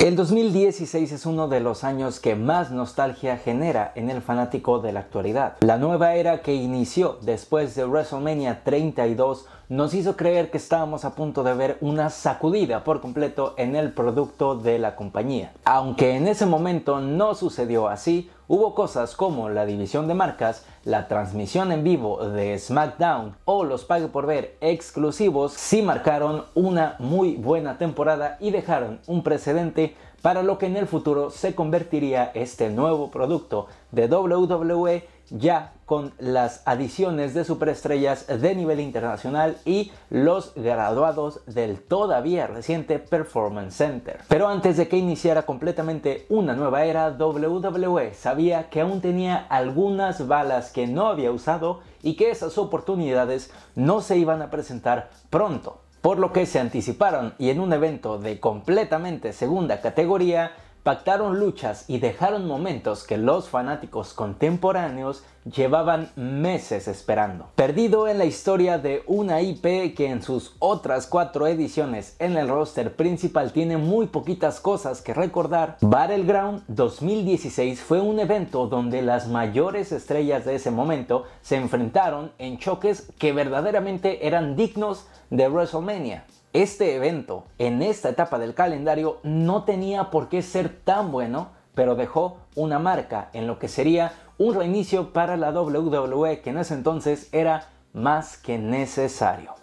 El 2016 es uno de los años que más nostalgia genera en el fanático de la actualidad. La nueva era que inició después de WrestleMania 32 nos hizo creer que estábamos a punto de ver una sacudida por completo en el producto de la compañía. Aunque en ese momento no sucedió así, hubo cosas como la división de marcas, la transmisión en vivo de SmackDown o los pague por ver exclusivos sí marcaron una muy buena temporada y dejaron un precedente para lo que en el futuro se convertiría este nuevo producto de WWE, ya con las adiciones de superestrellas de nivel internacional y los graduados del todavía reciente Performance Center. Pero antes de que iniciara completamente una nueva era, WWE sabía que aún tenía algunas balas que no había usado y que esas oportunidades no se iban a presentar pronto, por lo que se anticiparon y en un evento de completamente segunda categoría pactaron luchas y dejaron momentos que los fanáticos contemporáneos llevaban meses esperando. Perdido en la historia de una IP que en sus otras 4 ediciones en el roster principal tiene muy poquitas cosas que recordar, Battleground 2016 fue un evento donde las mayores estrellas de ese momento se enfrentaron en choques que verdaderamente eran dignos de WrestleMania. Este evento, en esta etapa del calendario, no tenía por qué ser tan bueno, pero dejó una marca en lo que sería un reinicio para la WWE que en ese entonces era más que necesario.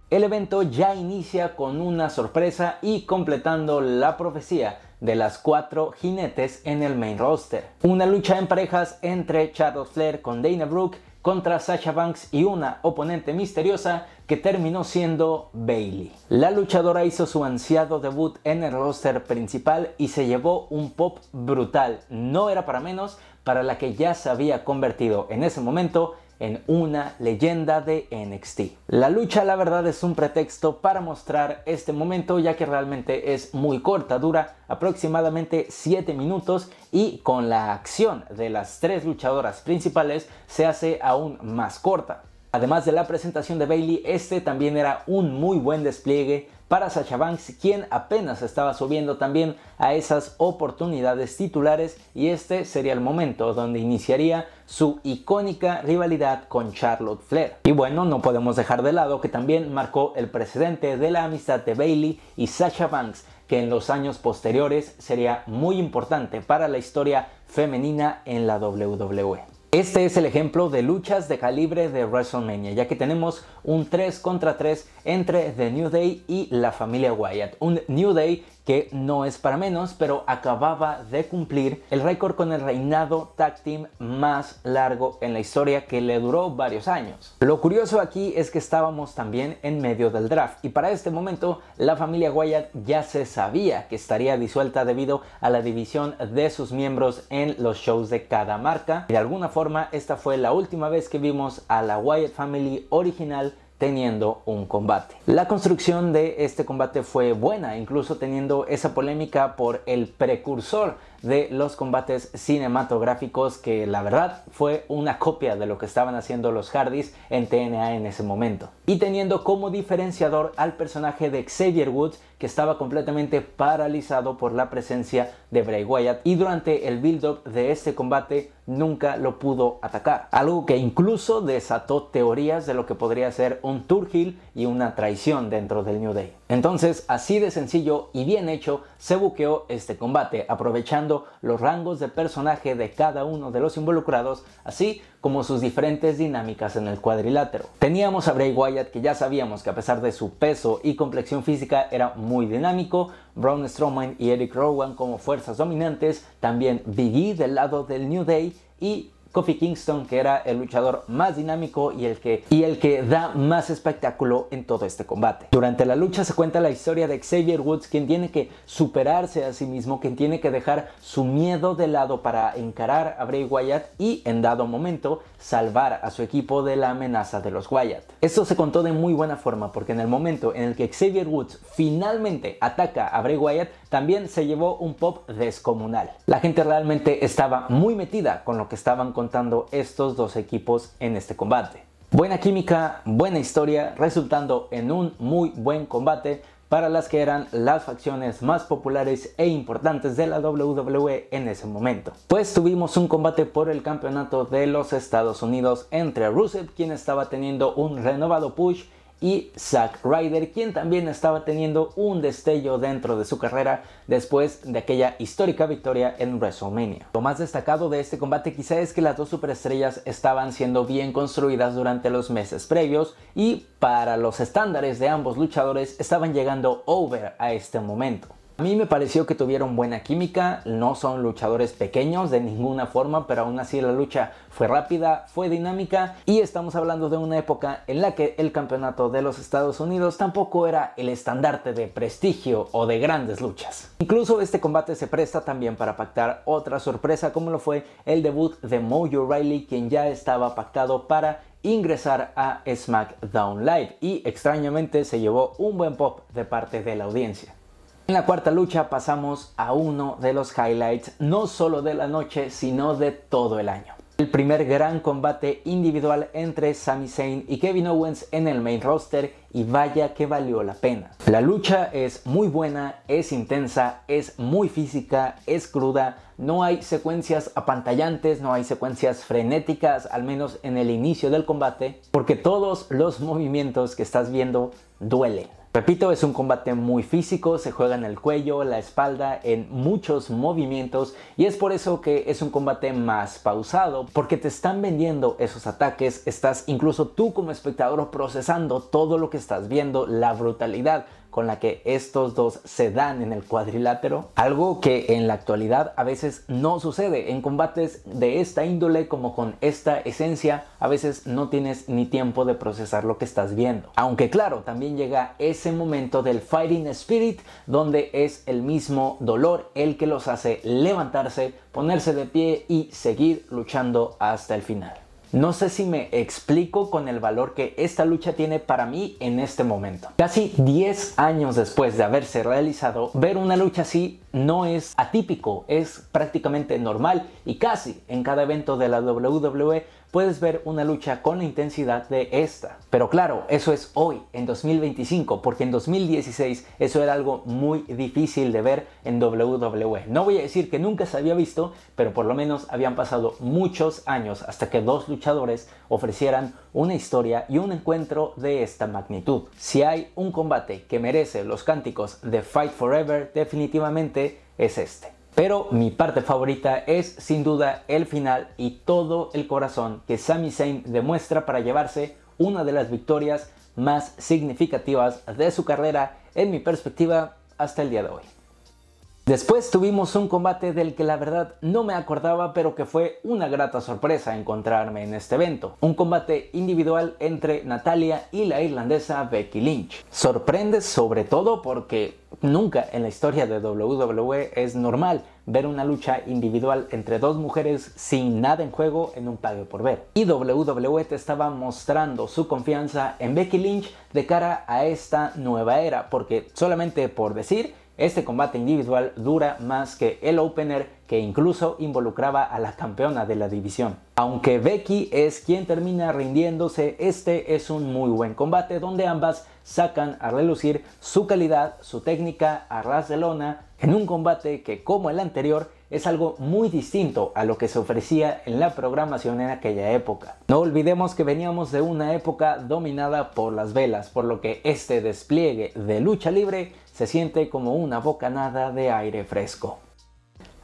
El evento ya inicia con una sorpresa y completando la profecía de las 4 jinetes en el main roster. Una lucha en parejas entre Charlotte Flair con Dana Brooke contra Sasha Banks y una oponente misteriosa que terminó siendo Bayley. La luchadora hizo su ansiado debut en el roster principal y se llevó un pop brutal, no era para menos, para la que ya se había convertido en ese momento en una leyenda de NXT. La lucha, la verdad, es un pretexto para mostrar este momento, ya que realmente es muy corta, dura aproximadamente 7 minutos y con la acción de las 3 luchadoras principales se hace aún más corta. Además de la presentación de Bayley, este también era un muy buen despliegue para Sasha Banks, quien apenas estaba subiendo también a esas oportunidades titulares, y este sería el momento donde iniciaría su icónica rivalidad con Charlotte Flair. Y bueno, no podemos dejar de lado que también marcó el precedente de la amistad de Bayley y Sasha Banks, que en los años posteriores sería muy importante para la historia femenina en la WWE. Este es el ejemplo de luchas de calibre de WrestleMania, ya que tenemos un 3 contra 3 entre The New Day y la familia Wyatt. Un New Day que no es para menos, pero acababa de cumplir el récord con el reinado tag team más largo en la historia, que le duró varios años. Lo curioso aquí es que estábamos también en medio del draft y para este momento la familia Wyatt ya se sabía que estaría disuelta debido a la división de sus miembros en los shows de cada marca. De alguna forma esta fue la última vez que vimos a la Wyatt Family original teniendo un combate. La construcción de este combate fue buena, incluso teniendo esa polémica por el precursor de los combates cinematográficos, que la verdad fue una copia de lo que estaban haciendo los Hardys en TNA en ese momento, y teniendo como diferenciador al personaje de Xavier Woods, que estaba completamente paralizado por la presencia de Bray Wyatt, y durante el build-up de este combate nunca lo pudo atacar, algo que incluso desató teorías de lo que podría ser un turn heel y una traición dentro del New Day. Entonces, así de sencillo y bien hecho se buqueó este combate, aprovechando los rangos de personaje de cada uno de los involucrados, así como sus diferentes dinámicas en el cuadrilátero. Teníamos a Bray Wyatt, que ya sabíamos que a pesar de su peso y complexión física era muy dinámico, Braun Strowman y Eric Rowan como fuerzas dominantes, también Big E del lado del New Day y Kofi Kingston, que era el luchador más dinámico y el que da más espectáculo en todo este combate. Durante la lucha se cuenta la historia de Xavier Woods, quien tiene que superarse a sí mismo, quien tiene que dejar su miedo de lado para encarar a Bray Wyatt y en dado momento salvar a su equipo de la amenaza de los Wyatt. Esto se contó de muy buena forma, porque en el momento en el que Xavier Woods finalmente ataca a Bray Wyatt, también se llevó un pop descomunal. La gente realmente estaba muy metida con lo que estaban contando estos dos equipos en este combate. Buena química, buena historia, resultando en un muy buen combate para las que eran las facciones más populares e importantes de la WWE en ese momento. Pues tuvimos un combate por el campeonato de los Estados Unidos entre Rusev, quien estaba teniendo un renovado push, y Zack Ryder, quien también estaba teniendo un destello dentro de su carrera después de aquella histórica victoria en WrestleMania. Lo más destacado de este combate quizá es que las dos superestrellas estaban siendo bien construidas durante los meses previos y para los estándares de ambos luchadores estaban llegando over a este momento. A mí me pareció que tuvieron buena química, no son luchadores pequeños de ninguna forma, pero aún así la lucha fue rápida, fue dinámica y estamos hablando de una época en la que el campeonato de los Estados Unidos tampoco era el estandarte de prestigio o de grandes luchas. Incluso este combate se presta también para pactar otra sorpresa como lo fue el debut de Mojo Rawley, quien ya estaba pactado para ingresar a SmackDown Live y extrañamente se llevó un buen pop de parte de la audiencia. En la cuarta lucha pasamos a uno de los highlights no solo de la noche sino de todo el año. El primer gran combate individual entre Sami Zayn y Kevin Owens en el main roster y vaya que valió la pena. La lucha es muy buena, es intensa, es muy física, es cruda, no hay secuencias apantallantes, no hay secuencias frenéticas, al menos en el inicio del combate, porque todos los movimientos que estás viendo duelen. Repito, es un combate muy físico, se juega en el cuello, la espalda, en muchos movimientos y es por eso que es un combate más pausado, porque te están vendiendo esos ataques, estás incluso tú como espectador procesando todo lo que estás viendo, la brutalidad con la que estos dos se dan en el cuadrilátero, algo que en la actualidad a veces no sucede. En combates de esta índole como con esta esencia a veces no tienes ni tiempo de procesar lo que estás viendo, aunque claro, también llega ese momento del fighting spirit donde es el mismo dolor el que los hace levantarse, ponerse de pie y seguir luchando hasta el final. No sé si me explico con el valor que esta lucha tiene para mí en este momento. Casi 10 años después de haberse realizado, ver una lucha así no es atípico, es prácticamente normal y casi en cada evento de la WWE puedes ver una lucha con la intensidad de esta. Pero claro, eso es hoy, en 2025, porque en 2016 eso era algo muy difícil de ver en WWE. No voy a decir que nunca se había visto, pero por lo menos habían pasado muchos años hasta que dos luchadores ofrecieran una historia y un encuentro de esta magnitud. Si hay un combate que merece los cánticos de Fight Forever, definitivamente es este. Pero mi parte favorita es sin duda el final y todo el corazón que Sami Zayn demuestra para llevarse una de las victorias más significativas de su carrera, en mi perspectiva, hasta el día de hoy. Después tuvimos un combate del que la verdad no me acordaba, pero que fue una grata sorpresa encontrarme en este evento. Un combate individual entre Natalya y la irlandesa Becky Lynch. Sorprende sobre todo porque nunca en la historia de WWE es normal ver una lucha individual entre dos mujeres sin nada en juego en un pague por ver. Y WWE te estaba mostrando su confianza en Becky Lynch de cara a esta nueva era, porque solamente por decir, este combate individual dura más que el opener, que incluso involucraba a la campeona de la división. Aunque Becky es quien termina rindiéndose, este es un muy buen combate donde ambas sacan a relucir su calidad, su técnica a ras de lona, en un combate que, como el anterior, es algo muy distinto a lo que se ofrecía en la programación en aquella época. No olvidemos que veníamos de una época dominada por las velas, por lo que este despliegue de lucha libre se siente como una bocanada de aire fresco.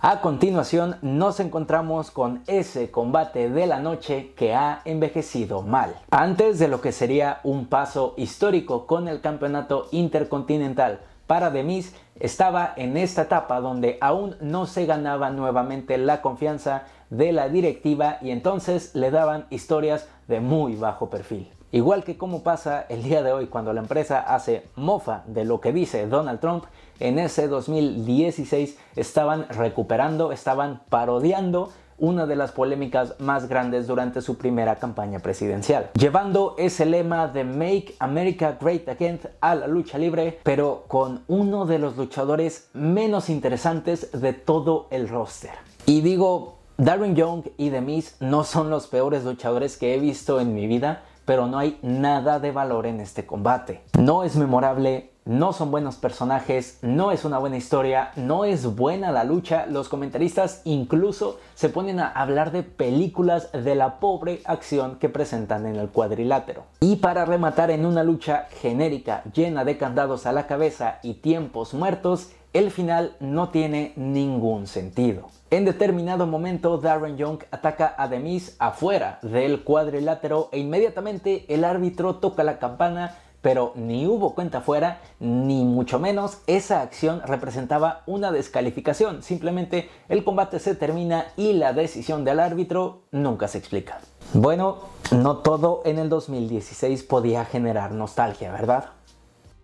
A continuación nos encontramos con ese combate de la noche que ha envejecido mal. Antes de lo que sería un paso histórico con el campeonato intercontinental para The Miz, estaba en esta etapa donde aún no se ganaba nuevamente la confianza de la directiva y entonces le daban historias de muy bajo perfil. Igual que como pasa el día de hoy cuando la empresa hace mofa de lo que dice Donald Trump, en ese 2016 estaban recuperando, estaban parodiando una de las polémicas más grandes durante su primera campaña presidencial, llevando ese lema de Make America Great Again a la lucha libre, pero con uno de los luchadores menos interesantes de todo el roster. Y digo, Darren Young y The Miz no son los peores luchadores que he visto en mi vida, pero no hay nada de valor en este combate. No es memorable, no son buenos personajes, no es una buena historia, no es buena la lucha. Los comentaristas incluso se ponen a hablar de películas de la pobre acción que presentan en el cuadrilátero. Y para rematar, en una lucha genérica llena de candados a la cabeza y tiempos muertos, el final no tiene ningún sentido. En determinado momento, Darren Young ataca a The Miz afuera del cuadrilátero e inmediatamente el árbitro toca la campana, pero ni hubo cuenta fuera, ni mucho menos esa acción representaba una descalificación. Simplemente el combate se termina y la decisión del árbitro nunca se explica. Bueno, no todo en el 2016 podía generar nostalgia, ¿verdad?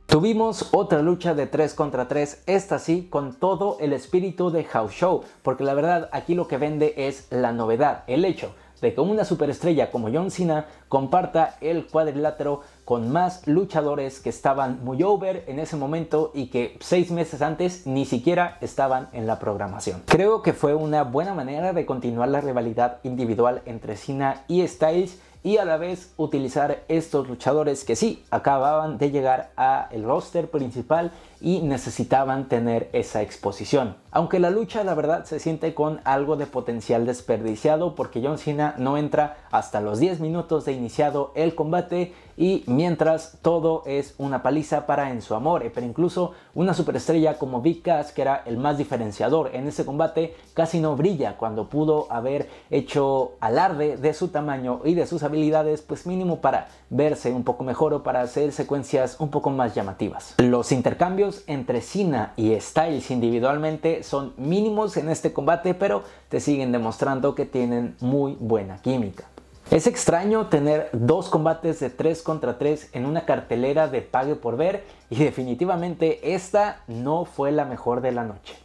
Tuvimos otra lucha de 3 contra 3, esta sí con todo el espíritu de House Show, porque la verdad aquí lo que vende es la novedad, el hecho de que una superestrella como John Cena comparta el cuadrilátero con más luchadores que estaban muy over en ese momento y que 6 meses antes ni siquiera estaban en la programación. Creo que fue una buena manera de continuar la rivalidad individual entre Cena y Styles y a la vez utilizar estos luchadores que sí acababan de llegar al roster principal y necesitaban tener esa exposición. Aunque la lucha la verdad se siente con algo de potencial desperdiciado porque John Cena no entra hasta los 10 minutos de iniciado el combate y mientras todo es una paliza para Enzo Amore, pero incluso una superestrella como Big Cass, que era el más diferenciador en ese combate, casi no brilla cuando pudo haber hecho alarde de su tamaño y de sus habilidades, pues mínimo para verse un poco mejor o para hacer secuencias un poco más llamativas. Los intercambios entre Cena y Styles individualmente son mínimos en este combate, pero te siguen demostrando que tienen muy buena química. Es extraño tener dos combates de 3 contra 3 en una cartelera de pague por ver y definitivamente esta no fue la mejor de la noche.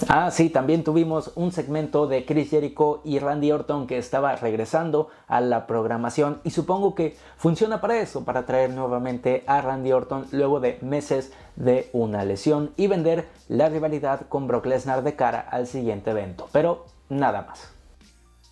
Ah, sí, también tuvimos un segmento de Chris Jericho y Randy Orton que estaba regresando a la programación y supongo que funciona para eso, para traer nuevamente a Randy Orton luego de meses de una lesión y vender la rivalidad con Brock Lesnar de cara al siguiente evento, pero nada más.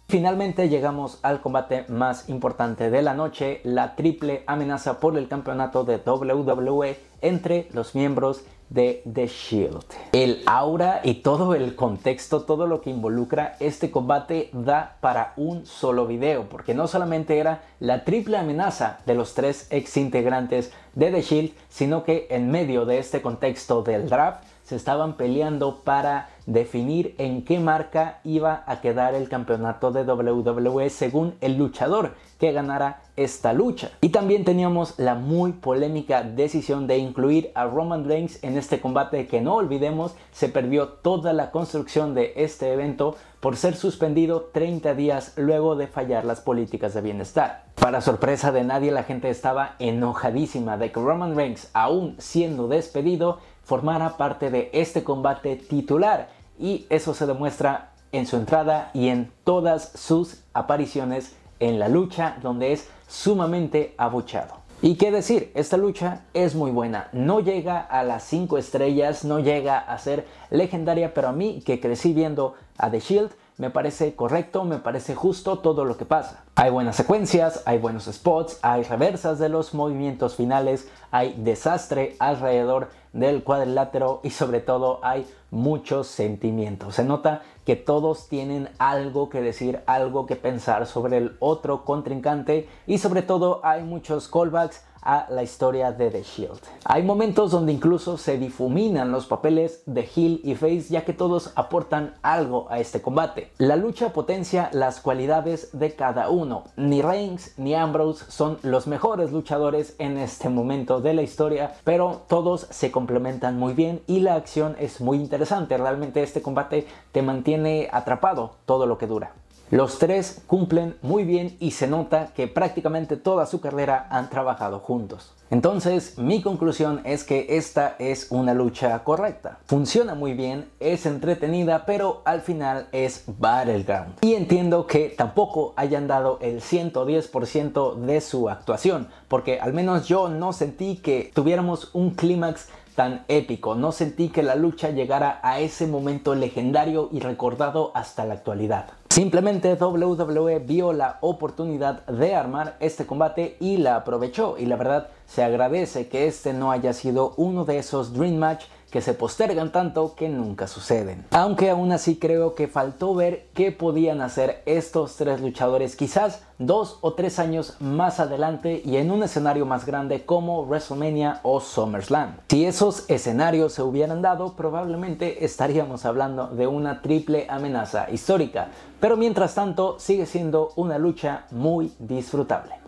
Finalmente llegamos al combate más importante de la noche, la triple amenaza por el campeonato de WWE entre los miembros de The Shield. El aura y todo el contexto, todo lo que involucra este combate da para un solo video, porque no solamente era la triple amenaza de los 3 ex integrantes de The Shield, sino que en medio de este contexto del draft se estaban peleando para definir en qué marca iba a quedar el campeonato de WWE según el luchador que ganara esta lucha. Y también teníamos la muy polémica decisión de incluir a Roman Reigns en este combate que no olvidemos se perdió toda la construcción de este evento por ser suspendido 30 días luego de fallar las políticas de bienestar. Para sorpresa de nadie, la gente estaba enojadísima de que Roman Reigns, aún siendo despedido, formara parte de este combate titular y eso se demuestra en su entrada y en todas sus apariciones en la lucha, donde es sumamente abucheado. Y qué decir, esta lucha es muy buena, no llega a las 5 estrellas, no llega a ser legendaria, pero a mí que crecí viendo a The Shield me parece correcto, me parece justo todo lo que pasa. Hay buenas secuencias, hay buenos spots, hay reversas de los movimientos finales, hay desastre alrededor del cuadrilátero y sobre todo hay muchos sentimientos. Se nota que todos tienen algo que decir, algo que pensar sobre el otro contrincante y sobre todo hay muchos callbacks a la historia de The Shield. Hay momentos donde incluso se difuminan los papeles de heel y face, ya que todos aportan algo a este combate. La lucha potencia las cualidades de cada uno. Ni Reigns ni Ambrose son los mejores luchadores en este momento de la historia, pero todos se complementan muy bien y la acción es muy interesante. Realmente este combate te mantiene atrapado todo lo que dura. Los 3 cumplen muy bien y se nota que prácticamente toda su carrera han trabajado juntos. Entonces, mi conclusión es que esta es una lucha correcta. Funciona muy bien, es entretenida, pero al final es Battleground. Y entiendo que tampoco hayan dado el 110% de su actuación, porque al menos yo no sentí que tuviéramos un clímax tan épico, no sentí que la lucha llegara a ese momento legendario y recordado hasta la actualidad. Simplemente WWE vio la oportunidad de armar este combate y la aprovechó, y la verdad se agradece que este no haya sido uno de esos Dream Match que se postergan tanto que nunca suceden. Aunque aún así creo que faltó ver qué podían hacer estos tres luchadores quizás 2 o 3 años más adelante y en un escenario más grande como WrestleMania o SummerSlam. Si esos escenarios se hubieran dado, probablemente estaríamos hablando de una triple amenaza histórica, pero mientras tanto sigue siendo una lucha muy disfrutable.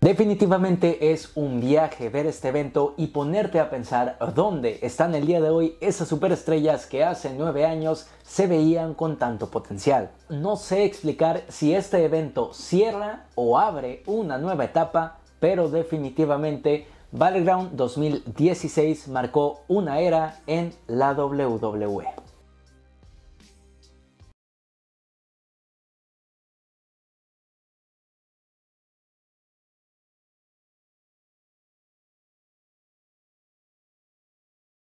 Definitivamente es un viaje ver este evento y ponerte a pensar dónde están el día de hoy esas superestrellas que hace 9 años se veían con tanto potencial. No sé explicar si este evento cierra o abre una nueva etapa, pero definitivamente Battleground 2016 marcó una era en la WWE.